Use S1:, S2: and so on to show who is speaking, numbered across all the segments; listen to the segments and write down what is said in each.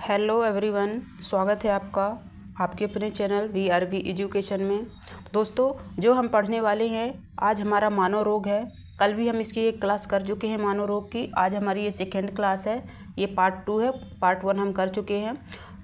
S1: Hello everyone, स्वागत है आपका आपके अपने चैनल VRV एजुकेशन में। तो दोस्तों, जो हम पढ़ने वाले हैं आज हमारा मानव रोग है। कल भी हम इसकी एक क्लास कर चुके हैं मानव रोग की। आज हमारी ये सेकेंड क्लास है, ये पार्ट 2 है। पार्ट 1 हम कर चुके हैं।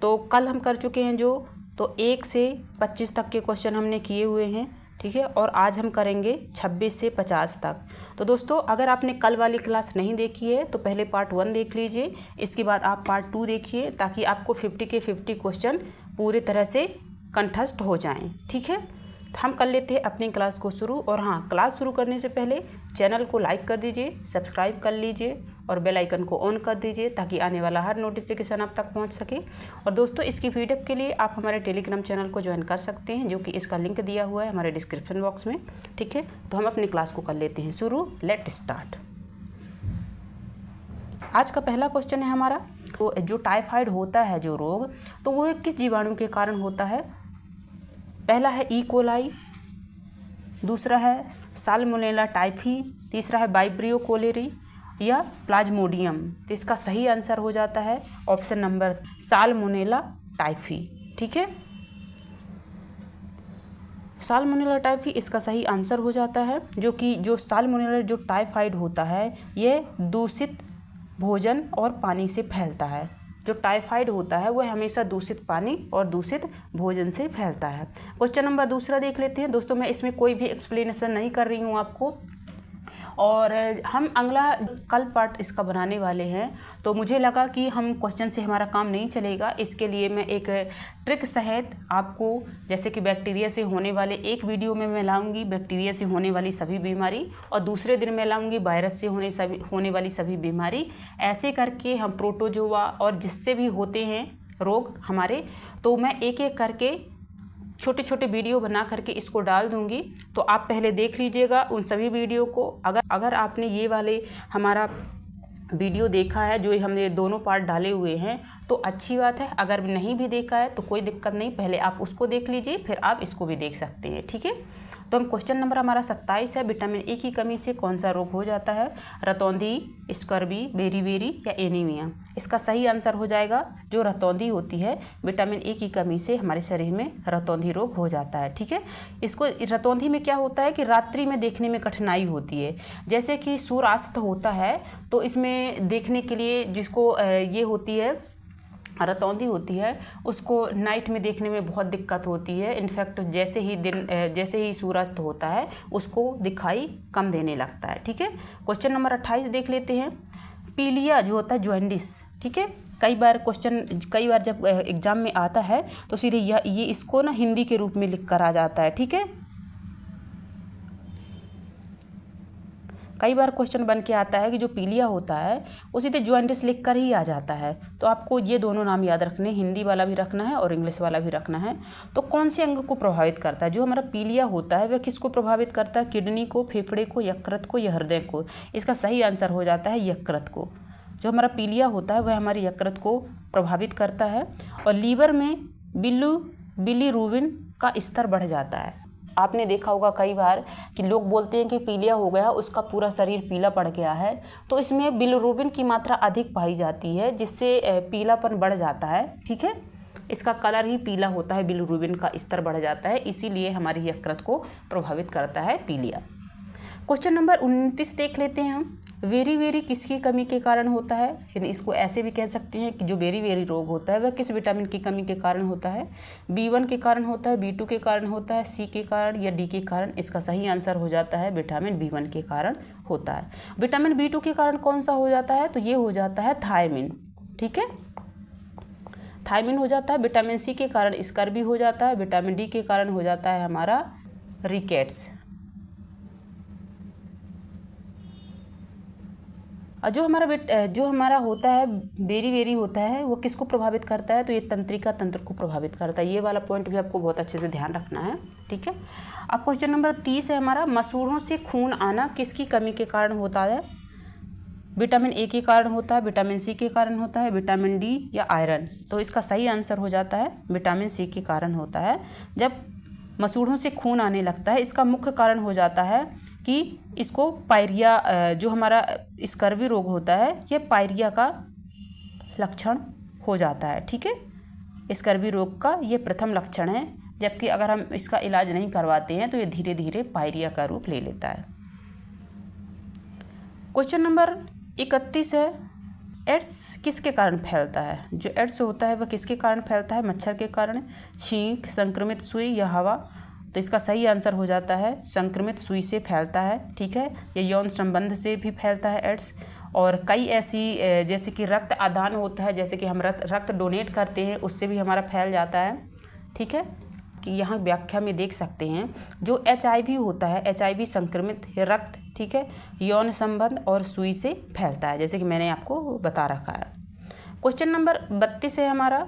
S1: तो कल हम कर चुके हैं तो 1 से 25 तक के क्वेश्चन हमने किए हुए हैं, ठीक है। और आज हम करेंगे 26 से 50 तक। तो दोस्तों, अगर आपने कल वाली क्लास नहीं देखी है तो पहले पार्ट 1 देख लीजिए, इसके बाद आप पार्ट 2 देखिए, ताकि आपको 50 के 50 क्वेश्चन पूरी तरह से कंठस्थ हो जाएं, ठीक है। हम कर लेते हैं अपनी क्लास को शुरू। और हाँ, क्लास शुरू करने से पहले चैनल को लाइक कर दीजिए, सब्सक्राइब कर लीजिए और बेल आइकन को ऑन कर दीजिए, ताकि आने वाला हर नोटिफिकेशन आप तक पहुंच सके। और दोस्तों, इसकी पीडीएफ के लिए आप हमारे टेलीग्राम चैनल को ज्वाइन कर सकते हैं, जो कि इसका लिंक दिया हुआ है हमारे डिस्क्रिप्शन बॉक्स में, ठीक है। तो हम अपनी क्लास को कर लेते हैं शुरू। Let start. आज का पहला क्वेश्चन है हमारा, तो जो टाइफाइड होता है जो रोग, तो वो किस जीवाणु के कारण होता है। पहला है ई कोलाई, दूसरा है साल्मोनेला टाइफी, तीसरा है वाइब्रियो कोलेरी या प्लाज्मोडियम। तो इसका सही आंसर हो जाता है ऑप्शन नंबर साल्मोनेला टाइफी, ठीक है। साल्मोनेला टाइफी इसका सही आंसर हो जाता है, जो साल्मोनेला जो टाइफाइड होता है ये दूषित भोजन और पानी से फैलता है। जो टाइफाइड होता है वह हमेशा दूषित पानी और दूषित भोजन से फैलता है। क्वेश्चन नंबर दूसरा देख लेते हैं। दोस्तों, मैं इसमें कोई भी एक्सप्लेनेशन नहीं कर रही हूँ आपको, और हम अगला कल पार्ट इसका बनाने वाले हैं। तो मुझे लगा कि हम क्वेश्चन से हमारा काम नहीं चलेगा, इसके लिए मैं एक ट्रिक सहित आपको, जैसे कि बैक्टीरिया से होने वाले एक वीडियो में मैं लाऊंगी बैक्टीरिया से होने वाली सभी बीमारी, और दूसरे दिन मैं लाऊंगी वायरस से होने वाली सभी बीमारी। ऐसे करके हम प्रोटोजोआ और जिससे भी होते हैं रोग हमारे, तो मैं एक एक करके छोटे छोटे वीडियो बना करके इसको डाल दूंगी। तो आप पहले देख लीजिएगा उन सभी वीडियो को। अगर आपने ये वाले हमारा वीडियो देखा है, जो हमने दोनों पार्ट डाले हुए हैं, तो अच्छी बात है। अगर नहीं भी देखा है तो कोई दिक्कत नहीं, पहले आप उसको देख लीजिए, फिर आप इसको भी देख सकते हैं, ठीक है। तो हम क्वेश्चन नंबर हमारा 27 है, विटामिन ए की कमी से कौन सा रोग हो जाता है। रतौंधी, स्कर्वी, बेरीबेरी या एनीमिया। इसका सही आंसर हो जाएगा जो रतौंधी होती है, विटामिन ए की कमी से हमारे शरीर में रतौंधी रोग हो जाता है, ठीक है। इसको रतौंधी में क्या होता है कि रात्रि में देखने में कठिनाई होती है। जैसे कि सूर्यास्त होता है तो इसमें देखने के लिए जिसको ये होती है रतौंधी होती है, उसको नाइट में देखने में बहुत दिक्कत होती है। इनफैक्ट जैसे ही सूर्यास्त होता है उसको दिखाई कम देने लगता है, ठीक है। क्वेश्चन नंबर 28 देख लेते हैं। पीलिया जो होता है जॉन्डिस, ठीक है। कई बार जब एग्जाम में आता है तो सीधे ये इसको ना हिंदी के रूप में लिख कर आ जाता है, ठीक है। कई बार क्वेश्चन बन के आता है कि जो पीलिया होता है वो सीधे जॉन्डिस लिख कर ही आ जाता है। तो आपको ये दोनों नाम याद रखने, हिंदी वाला भी रखना है और इंग्लिश वाला भी रखना है। तो कौन से अंग को प्रभावित करता है। जो हमारा पीलिया होता है वह किसको प्रभावित करता है। किडनी को, फेफड़े को, यकृत को या हृदय को। इसका सही आंसर हो जाता है यकृत को। जो हमारा पीलिया होता है वह हमारी यकृत को प्रभावित करता है। और लीवर में बिलीरुबिन का स्तर बढ़ जाता है। आपने देखा होगा कई बार कि लोग बोलते हैं कि पीलिया हो गया, उसका पूरा शरीर पीला पड़ गया है। तो इसमें बिलीरुबिन की मात्रा अधिक पाई जाती है, जिससे पीलापन बढ़ जाता है, ठीक है। इसका कलर ही पीला होता है, बिलीरुबिन का स्तर बढ़ जाता है, इसीलिए हमारी यकृत को प्रभावित करता है पीलिया। क्वेश्चन नंबर 29 देख लेते हैं हम। वेरी किसकी कमी के कारण होता है। यानी इसको ऐसे भी कह सकते हैं कि जो वेरी रोग होता है वह किस विटामिन की कमी के कारण होता है। B1 के कारण होता है, B2 के कारण होता है, C के कारण या D के कारण। इसका सही आंसर हो जाता है विटामिन B1 के कारण होता है। विटामिन B2 के कारण कौन सा हो जाता है, तो ये हो जाता है थायमिन, ठीक है। थायमिन हो जाता है। विटामिन C के कारण स्कर्वी हो जाता है। विटामिन D के कारण हो जाता है हमारा रिकेट्स। और जो हमारा होता है बेरी होता है, वो किसको प्रभावित करता है, तो ये तंत्रिका तंत्र को प्रभावित करता है। ये वाला पॉइंट भी आपको बहुत अच्छे से ध्यान रखना है, ठीक है। अब क्वेश्चन नंबर 30 है हमारा। मसूड़ों से खून आना किसकी कमी के कारण होता है। विटामिन ए के कारण होता है, विटामिन सी के कारण होता है, विटामिन डी या आयरन। तो इसका सही आंसर हो जाता है विटामिन सी के कारण होता है। जब मसूड़ों से खून आने लगता है, इसका मुख्य कारण हो जाता है कि इसको पायरिया, जो हमारा स्कर्वी रोग होता है, ये पायरिया का लक्षण हो जाता है। ठीक है, स्कर्वी रोग का ये प्रथम लक्षण है, जबकि अगर हम इसका इलाज नहीं करवाते हैं तो ये धीरे धीरे पायरिया का रूप ले लेता है। क्वेश्चन नंबर 31 है, एड्स किसके कारण फैलता है? जो एड्स होता है वह किसके कारण फैलता है? मच्छर के कारण, छींक, संक्रमित सुई या हवा? तो इसका सही आंसर हो जाता है संक्रमित सुई से फैलता है। ठीक है, ये यौन संबंध से भी फैलता है एड्स। और कई ऐसी जैसे कि रक्त आदान होता है, जैसे कि हम रक्त डोनेट करते हैं, उससे भी हमारा फैल जाता है। ठीक है, कि यहाँ व्याख्या में देख सकते हैं जो HIV होता है, HIV संक्रमित रक्त, ठीक है, यौन संबंध और सुई से फैलता है, जैसे कि मैंने आपको बता रखा है। क्वेश्चन नंबर 32 है हमारा,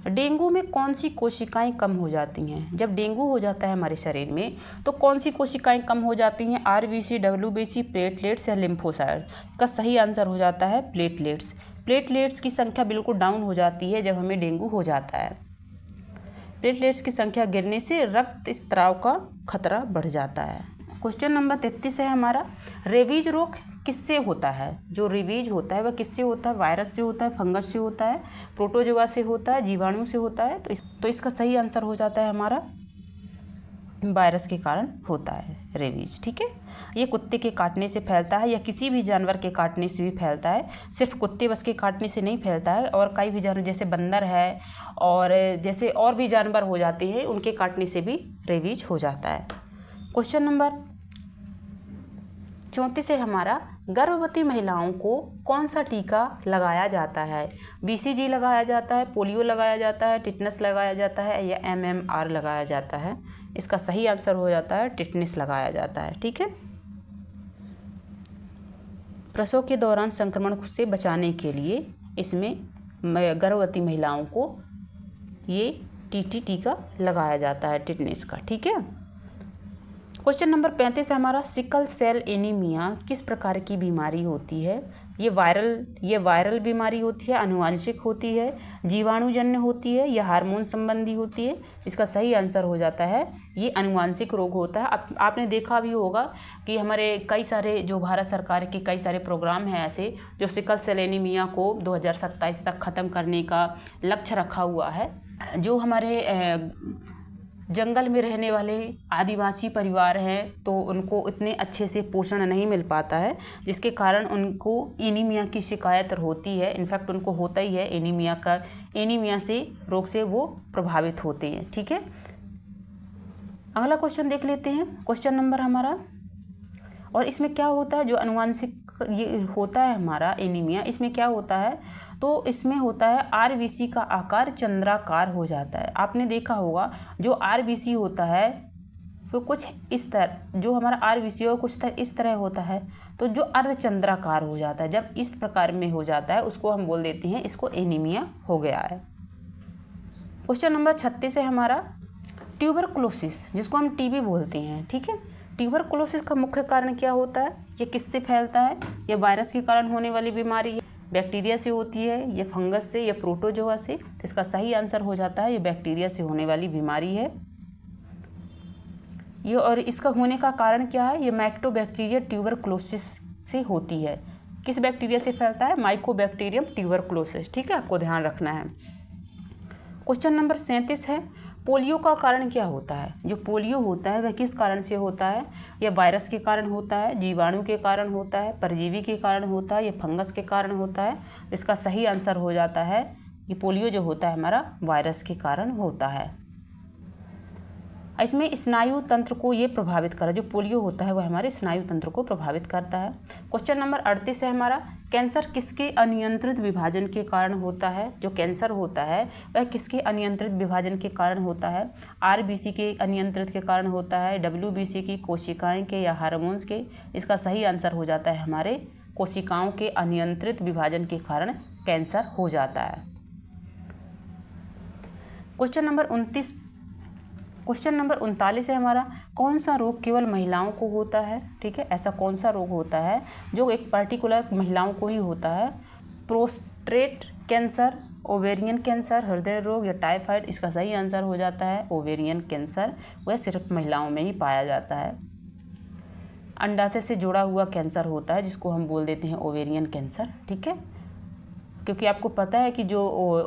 S1: डेंगू में कौन सी कोशिकाएं कम हो जाती हैं? जब डेंगू हो जाता है हमारे शरीर में तो कौन सी कोशिकाएं कम हो जाती हैं? RBC, WBC, प्लेटलेट्स या लिम्फोसाइट? का सही आंसर हो जाता है प्लेटलेट्स। प्लेटलेट्स की संख्या बिल्कुल डाउन हो जाती है जब हमें डेंगू हो जाता है। प्लेटलेट्स की संख्या गिरने से रक्त स्त्राव का खतरा बढ़ जाता है। क्वेश्चन नंबर 33 है हमारा, रेबीज रोग किससे होता है? जो रेबीज होता है वह किससे होता है? वायरस से होता है, फंगस से होता है, प्रोटोजोआ से होता है, जीवाणु से होता है? तो इसका सही आंसर हो जाता है हमारा वायरस के कारण होता है रेबीज। ठीक है, ये कुत्ते के काटने से फैलता है या किसी भी जानवर के काटने से भी फैलता है, सिर्फ कुत्ते बस के काटने से नहीं फैलता है, और कई भी जानवर जैसे बंदर है और जैसे और भी जानवर हो जाते हैं, उनके काटने से भी रेबीज हो जाता है। क्वेश्चन नंबर 34 है हमारा, गर्भवती महिलाओं को कौन सा टीका लगाया जाता है? BCG लगाया जाता है, पोलियो लगाया जाता है, टिटनस लगाया जाता है या MMR लगाया जाता है? इसका सही आंसर हो जाता है टिटनस लगाया जाता है। ठीक है, प्रसव के दौरान संक्रमण से बचाने के लिए इसमें गर्भवती महिलाओं को ये TT टीका लगाया जाता है टिटनस का। ठीक है, क्वेश्चन नंबर 35 है हमारा, सिकल सेल एनीमिया किस प्रकार की बीमारी होती है? ये वायरल बीमारी होती है, आनुवांशिक होती है, जीवाणुजन्य होती है या हार्मोन संबंधी होती है? इसका सही आंसर हो जाता है ये आनुवांशिक रोग होता है। आपने देखा भी होगा कि हमारे कई सारे जो भारत सरकार के कई सारे प्रोग्राम हैं ऐसे, जो सिकल सेल एनीमिया को 2027 तक ख़त्म करने का लक्ष्य रखा हुआ है। जो हमारे जंगल में रहने वाले आदिवासी परिवार हैं तो उनको इतने अच्छे से पोषण नहीं मिल पाता है, जिसके कारण उनको एनीमिया की शिकायत होती है। इनफैक्ट उनको होता ही है एनीमिया से रोग से वो प्रभावित होते हैं। ठीक है, अगला क्वेश्चन देख लेते हैं। क्वेश्चन नंबर हमारा, और इसमें क्या होता है, जो आनुवांशिक ये होता है हमारा एनीमिया, इसमें क्या होता है? तो इसमें होता है RBC का आकार चंद्राकार हो जाता है। आपने देखा होगा जो RBC होता है वो कुछ इस तरह, जो हमारा RBC है वो कुछ इस तरह होता है, तो जो अर्धचंद्राकार हो जाता है, जब इस प्रकार में हो जाता है उसको हम बोल देते हैं इसको एनीमिया हो गया है। क्वेश्चन नंबर 36 है हमारा, ट्यूबरकुलोसिस जिसको हम TB बोलते हैं। ठीक है, ट्यूबरकुलोसिस का मुख्य कारण क्या होता है? ये किससे फैलता है? ये वायरस के कारण होने वाली बीमारी है, बैक्टीरिया से होती है, ये फंगस से या प्रोटोजोआ से? इसका सही आंसर हो जाता है ये बैक्टीरिया से होने वाली बीमारी है ये। और इसका होने का कारण क्या है? ये माइकोबैक्टीरिया ट्यूबरकुलोसिस से होती है। किस बैक्टीरिया से फैलता है? Mycobacterium tuberculosis. ठीक है, आपको ध्यान रखना है। क्वेश्चन नंबर 37 है, पोलियो का कारण क्या होता है? जो पोलियो होता है वह किस कारण से होता है? यह वायरस के कारण होता है, जीवाणु के कारण होता है, परजीवी के कारण होता है या फंगस के कारण होता है? इसका सही आंसर हो जाता है ये पोलियो जो होता है हमारा वायरस के कारण होता है। इसमें स्नायु तंत्र को ये प्रभावित कर, जो पोलियो होता है वह हमारे स्नायु तंत्र को प्रभावित करता है। क्वेश्चन नंबर 38 है हमारा, कैंसर किसके अनियंत्रित विभाजन के कारण होता है? जो कैंसर होता है वह किसके अनियंत्रित विभाजन के कारण होता है? RBC के अनियंत्रित के कारण होता है, WBC की, कोशिकाएं के या हार्मोन्स के? इसका सही आंसर हो जाता है हमारे कोशिकाओं के अनियंत्रित विभाजन के कारण कैंसर हो जाता है। क्वेश्चन नंबर 39 है हमारा, कौन सा रोग केवल महिलाओं को होता है? ठीक है, ऐसा कौन सा रोग होता है जो एक पर्टिकुलर महिलाओं को ही होता है? प्रोस्टेट कैंसर, ओवेरियन कैंसर, हृदय रोग या टाइफाइड? इसका सही आंसर हो जाता है ओवेरियन कैंसर। वह सिर्फ महिलाओं में ही पाया जाता है। अंडाशय से जुड़ा हुआ कैंसर होता है जिसको हम बोल देते हैं ओवेरियन कैंसर। ठीक है, क्योंकि आपको पता है कि जो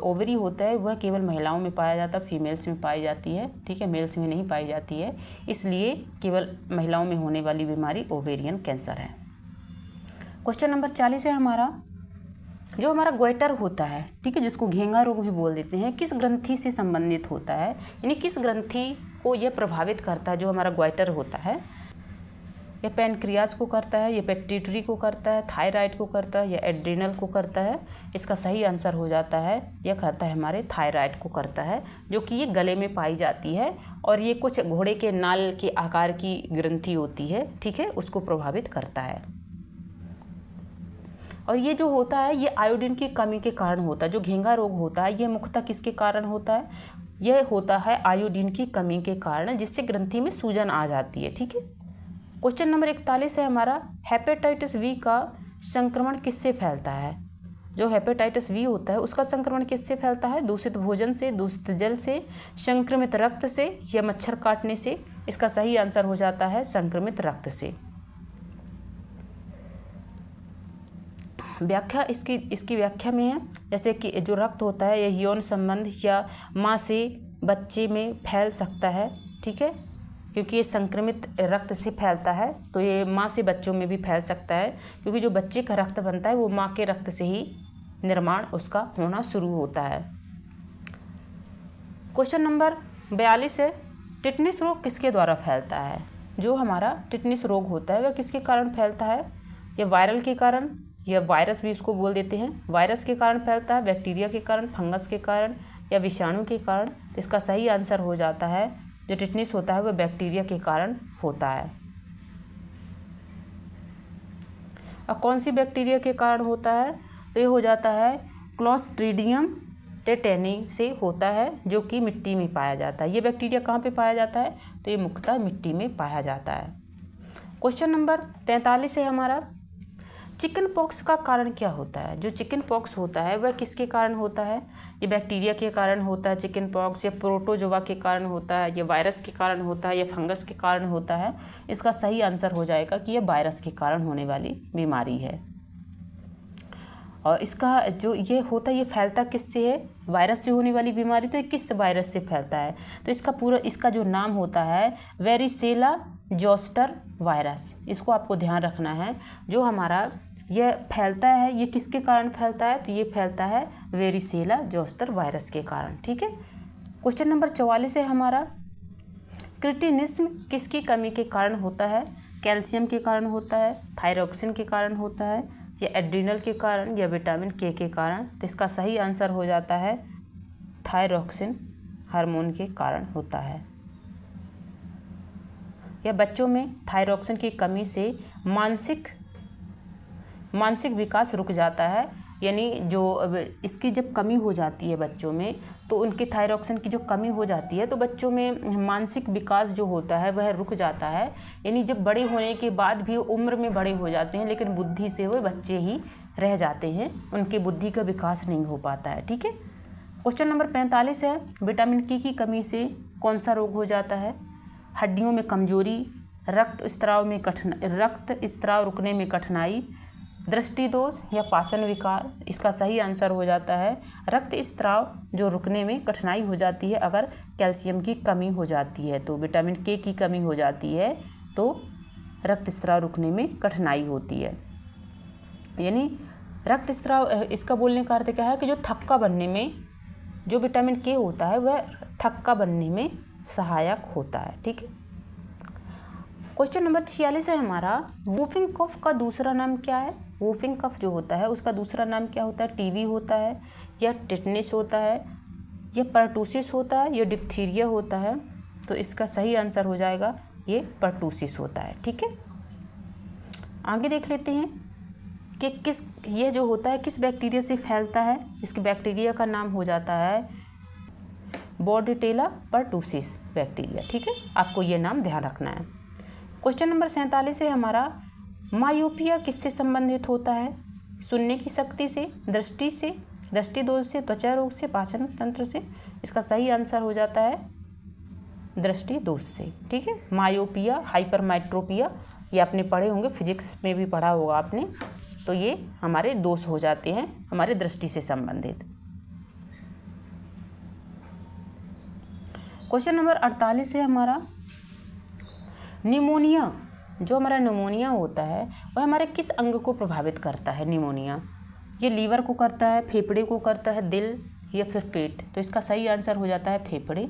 S1: ओवरी होता है वह केवल महिलाओं में पाया जाता है, फीमेल्स में पाई जाती है, ठीक है, मेल्स में नहीं पाई जाती है, इसलिए केवल महिलाओं में होने वाली बीमारी ओवेरियन कैंसर है। क्वेश्चन नंबर 40 है हमारा, जो हमारा गोइटर होता है, ठीक है, जिसको घेंगा रोग भी बोल देते हैं, किस ग्रंथि से संबंधित होता है, यानी किस ग्रंथि को यह प्रभावित करता है जो हमारा गोइटर होता है। यह पैनक्रियाज को करता है, यह पिट्यूटरी को करता है, थायराइड को करता है, या एड्रिनल को करता है। इसका सही आंसर हो जाता है, यह करता है हमारे थायराइड को करता है, जो कि ये गले में पाई जाती है और ये कुछ घोड़े के नाल के आकार की ग्रंथि होती है, ठीक है, उसको प्रभावित करता है। और ये जो होता है ये आयोडीन की कमी के कारण होता है। जो घेंगा रोग होता है ये मुख्यतः किसके कारण होता है, यह होता है आयोडीन की कमी के कारण, जिससे ग्रंथि में सूजन आ जाती है, ठीक है। क्वेश्चन नंबर 41 है हमारा, हेपेटाइटिस बी का संक्रमण किससे फैलता है। जो हेपेटाइटिस बी होता है उसका संक्रमण किससे फैलता है, दूषित भोजन से, दूषित जल से, संक्रमित रक्त से, या मच्छर काटने से। इसका सही आंसर हो जाता है संक्रमित रक्त से। व्याख्या इसकी व्याख्या में है, जैसे कि जो रक्त होता है यह यौन संबंध या माँ से बच्चे में फैल सकता है, ठीक है, क्योंकि ये संक्रमित रक्त से फैलता है तो ये माँ से बच्चों में भी फैल सकता है, क्योंकि जो बच्चे का रक्त बनता है वो माँ के रक्त से ही निर्माण उसका होना शुरू होता है। क्वेश्चन नंबर 42 है, टिटनिस रोग किसके द्वारा फैलता है। जो हमारा टिटनिस रोग होता है वह किसके कारण फैलता है, यह वायरल के कारण, या वायरस भी इसको बोल देते हैं, वायरस के कारण फैलता है, बैक्टीरिया के कारण, फंगस के कारण, या विषाणु के कारण। इसका सही आंसर हो जाता है, जो टिटनिस होता है वह बैक्टीरिया के कारण होता है। और कौन सी बैक्टीरिया के कारण होता है, तो ये हो जाता है क्लोस्ट्रीडियम टेटेनी से होता है, जो कि मिट्टी में पाया जाता है। ये बैक्टीरिया कहाँ पे पाया जाता है, तो ये मुख्यतः मिट्टी में पाया जाता है। क्वेश्चन नंबर 43 है हमारा, चिकन पॉक्स का कारण क्या होता है। जो चिकन पॉक्स होता है वह किसके कारण होता है, ये बैक्टीरिया के कारण होता है चिकन पॉक्स, या प्रोटोजोआ के कारण होता है, या वायरस के कारण होता है, या फंगस के कारण होता है। इसका सही आंसर हो जाएगा कि यह वायरस के कारण होने वाली बीमारी है। और इसका जो ये होता है ये फैलता किससे है, वायरस से होने वाली बीमारी, तो ये किस वायरस से फैलता है, तो इसका जो नाम होता है वेरिसेला जोस्टर वायरस। इसको आपको ध्यान रखना है। जो हमारा यह फैलता है ये किसके कारण फैलता है, तो ये फैलता है वेरिसेला जोस्टर वायरस के कारण, ठीक है। क्वेश्चन नंबर 44 है हमारा, क्रिटिनिज्म किसकी कमी के कारण होता है, कैल्शियम के कारण होता है, थायरॉक्सिन के कारण होता है, या एड्रिनल के कारण, या विटामिन के कारण। तो इसका सही आंसर हो जाता है थायरॉक्सिन हार्मोन के कारण होता है। या बच्चों में थायरॉक्सिन की कमी से मानसिक विकास रुक जाता है, यानी जो इसकी जब कमी हो जाती है बच्चों में, तो उनके थायरॉक्सिन की जो कमी हो जाती है तो बच्चों में मानसिक विकास जो होता है वह रुक जाता है। यानी जब बड़े होने के बाद भी उम्र में बड़े हो जाते हैं लेकिन बुद्धि से वो बच्चे ही रह जाते हैं, उनके बुद्धि का विकास नहीं हो पाता है, ठीक है। क्वेश्चन नंबर 45 है, विटामिन की कमी से कौन सा रोग हो जाता है, हड्डियों में कमजोरी, रक्त स्त्राव रुकने में कठिनाई, दृष्टि दोष, या पाचन विकार। इसका सही आंसर हो जाता है रक्त स्त्राव जो रुकने में कठिनाई हो जाती है अगर कैल्शियम की कमी हो जाती है, तो विटामिन के की कमी हो जाती है तो रक्त स्त्राव रुकने में कठिनाई होती है। यानी रक्त स्त्राव, इसका बोलने का अर्थ क्या है कि जो थक्का बनने में जो विटामिन के होता है वह थक्का बनने में सहायक होता है, ठीक है। क्वेश्चन नंबर 46 है हमारा, वूफिंग कफ का दूसरा नाम क्या है। वूफिंग कफ जो होता है उसका दूसरा नाम क्या होता है, टीबी होता है, या टिटनिस होता है, या पर्टूसिस होता है, या डिप्थीरिया होता है। तो इसका सही आंसर हो जाएगा ये पर्टूसिस होता है, ठीक है। आगे देख लेते हैं कि ये जो होता है किस बैक्टीरिया से फैलता है। इसके बैक्टीरिया का नाम हो जाता है बॉर्डेटेला पर्टूसिस बैक्टीरिया, ठीक है। आपको ये नाम ध्यान रखना है। क्वेश्चन नंबर 47 है हमारा, मायोपिया किससे संबंधित होता है, सुनने की शक्ति से, दृष्टि से, दृष्टि दोष से, त्वचा रोग से, पाचन तंत्र से। इसका सही आंसर हो जाता है दृष्टि दोष से, ठीक है। मायोपिया, हाइपरमेट्रोपिया, ये आपने पढ़े होंगे, फिजिक्स में भी पढ़ा होगा आपने, तो ये हमारे दोष हो जाते हैं हमारे दृष्टि से संबंधित। क्वेश्चन नंबर 48 है हमारा, निमोनिया, जो हमारा निमोनिया होता है वह हमारे किस अंग को प्रभावित करता है? निमोनिया ये लीवर को करता है, फेफड़े को करता है, दिल या फिर पेट? तो इसका सही आंसर हो जाता है फेफड़े।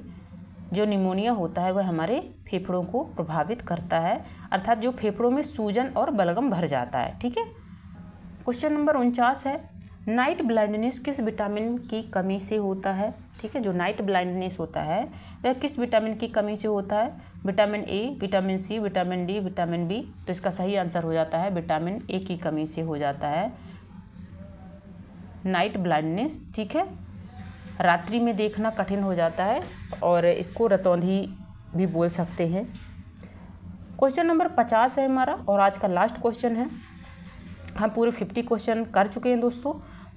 S1: जो निमोनिया होता है वह हमारे फेफड़ों को प्रभावित करता है, अर्थात जो फेफड़ों में सूजन और बलगम भर जाता है। ठीक है। क्वेश्चन नंबर 49 है, नाइट ब्लाइंडनेस किस विटामिन की कमी से होता है? ठीक है, जो नाइट ब्लाइंडनेस होता है वह किस विटामिन की कमी से होता है? Vitamin A, vitamin C, vitamin D, vitamin B? तो इसका सही आंसर हो जाता है विटामिन ए की कमी से हो जाता है नाइट ब्लाइंडनेस। ठीक है, रात्रि में देखना कठिन हो जाता है और इसको रतौंधी भी बोल सकते हैं। क्वेश्चन नंबर 50 है हमारा और आज का लास्ट क्वेश्चन है। हम पूरे 50 क्वेश्चन कर चुके हैं दोस्तों,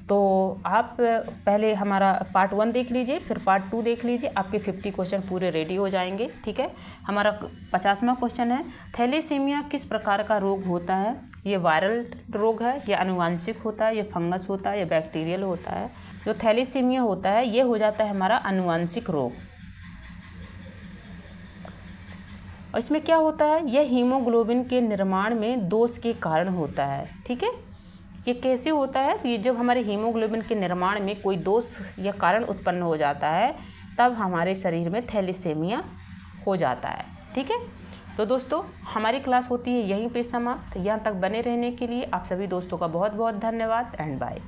S1: तो आप पहले हमारा पार्ट 1 देख लीजिए, फिर पार्ट 2 देख लीजिए, आपके 50 क्वेश्चन पूरे रेडी हो जाएंगे। ठीक है। हमारा 50वां क्वेश्चन है, थैलेसीमिया किस प्रकार का रोग होता है? ये वायरल रोग है, या आनुवांशिक होता है, या फंगस होता है, या बैक्टीरियल होता है? जो थैलेसीमिया होता है ये हो जाता है हमारा आनुवांशिक रोग। और इसमें क्या होता है, यह हीमोग्लोबिन के निर्माण में दोष के कारण होता है। ठीक है, ये कैसे होता है? ये जब हमारे हीमोग्लोबिन के निर्माण में कोई दोष या कारण उत्पन्न हो जाता है तब हमारे शरीर में थैलेसीमिया हो जाता है। ठीक है। तो दोस्तों हमारी क्लास होती है यहीं पे समाप्त। यहाँ तक बने रहने के लिए आप सभी दोस्तों का बहुत बहुत धन्यवाद एंड बाय।